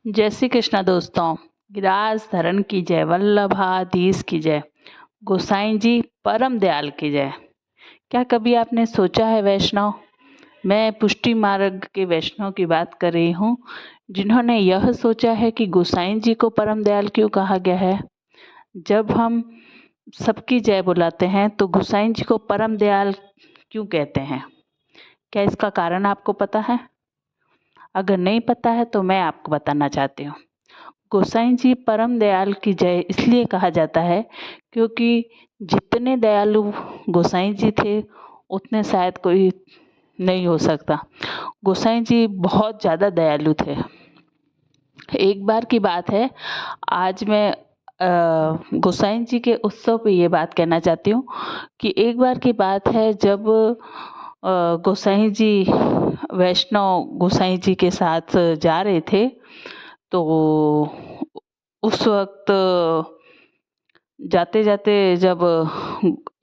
जय श्री कृष्णा दोस्तों। गिराज धरण की जय, वल्लभाधीश की जय, गोसाई जी परम दयाल की जय। क्या कभी आपने सोचा है वैष्णव, मैं पुष्टि मार्ग के वैष्णव की बात कर रही हूँ, जिन्होंने यह सोचा है कि गोसाई जी को परम दयाल क्यों कहा गया है। जब हम सबकी जय बुलाते हैं तो गोसाई जी को परम दयाल क्यों कहते हैं? क्या इसका कारण आपको पता है? अगर नहीं पता है तो मैं आपको बताना चाहती हूँ। गोसाई जी परम दयाल की जय इसलिए कहा जाता है क्योंकि जितने दयालु गोसाई जी थे उतने शायद कोई नहीं हो सकता। गोसाई जी बहुत ज़्यादा दयालु थे। एक बार की बात है, आज मैं गोसाई जी के उत्सव पे ये बात कहना चाहती हूँ कि एक बार की बात है जब गोसाई जी वैष्णव गोसाई जी के साथ जा रहे थे, तो उस वक्त जाते जाते जब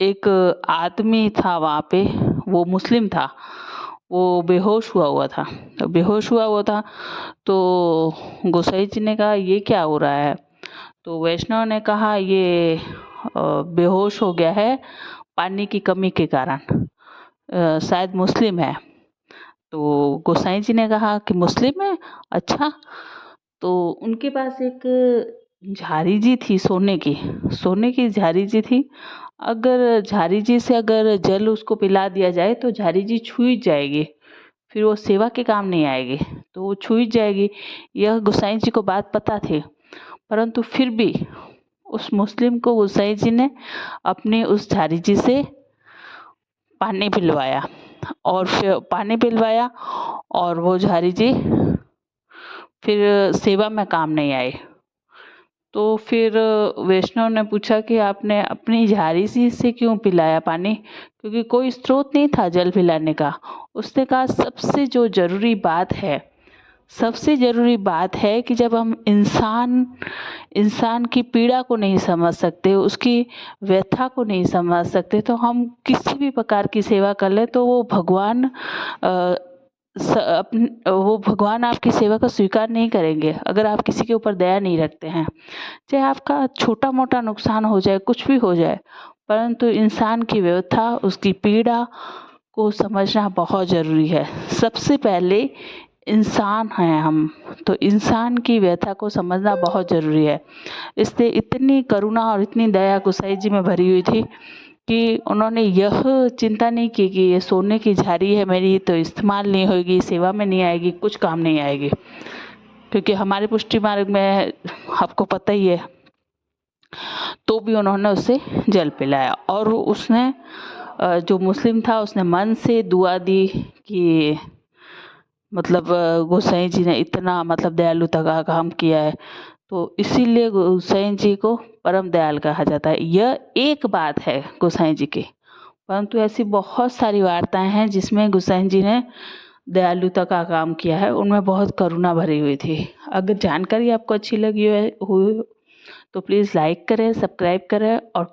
एक आदमी था वहाँ पे, वो मुस्लिम था, वो बेहोश हुआ था। बेहोश हुआ था तो गोसाई जी ने कहा ये क्या हो रहा है? तो वैष्णव ने कहा ये बेहोश हो गया है पानी की कमी के कारण, शायद मुस्लिम है। तो गोसाई जी ने कहा कि मुस्लिम है, अच्छा। तो उनके पास एक झारी जी थी, सोने की झारी जी थी। अगर झारी जी से अगर जल उसको पिला दिया जाए तो झारी जी छूट जाएगी, फिर वो सेवा के काम नहीं आएगी, तो वो छूट जाएगी। यह गोसाई जी को बात पता थी, परंतु फिर भी उस मुस्लिम को गोसाई जी ने अपने उस झारी जी से पानी पिलवाया, और फिर पानी पिलवाया और वो झारी जी फिर सेवा में काम नहीं आए। तो फिर वैष्णव ने पूछा कि आपने अपनी झारी से क्यों पिलाया पानी, क्योंकि कोई स्रोत नहीं था जल पिलाने का। उसने कहा सबसे ज़रूरी बात है कि जब हम इंसान की पीड़ा को नहीं समझ सकते, उसकी व्यथा को नहीं समझ सकते, तो हम किसी भी प्रकार की सेवा कर ले तो वो भगवान आपकी सेवा को स्वीकार नहीं करेंगे अगर आप किसी के ऊपर दया नहीं रखते हैं। चाहे आपका छोटा मोटा नुकसान हो जाए, कुछ भी हो जाए, परंतु इंसान की व्यथा, उसकी पीड़ा को समझना बहुत ज़रूरी है। सबसे पहले इंसान हैं हम, तो इंसान की व्यथा को समझना बहुत ज़रूरी है। इसलिए इतनी करुणा और इतनी दया गोसाई जी में भरी हुई थी कि उन्होंने यह चिंता नहीं की कि ये सोने की झारी है मेरी, तो इस्तेमाल नहीं होगी, सेवा में नहीं आएगी, कुछ काम नहीं आएगी। क्योंकि हमारे पुष्टि मार्ग में आपको पता ही है, तो भी उन्होंने उसे जल पिलाया। और उसने जो मुस्लिम था उसने मन से दुआ दी कि मतलब गोसाई जी ने इतना दयालुता का काम किया है, तो इसीलिए गोसाई जी को परम दयाल कहा जाता है। यह एक बात है गोसाई जी की, परंतु ऐसी बहुत सारी वार्ताएं हैं जिसमें गोसाई जी ने दयालुता का काम किया है, उनमें बहुत करुणा भरी हुई थी। अगर जानकारी आपको अच्छी लगी हो तो प्लीज़ लाइक करें, सब्सक्राइब करें और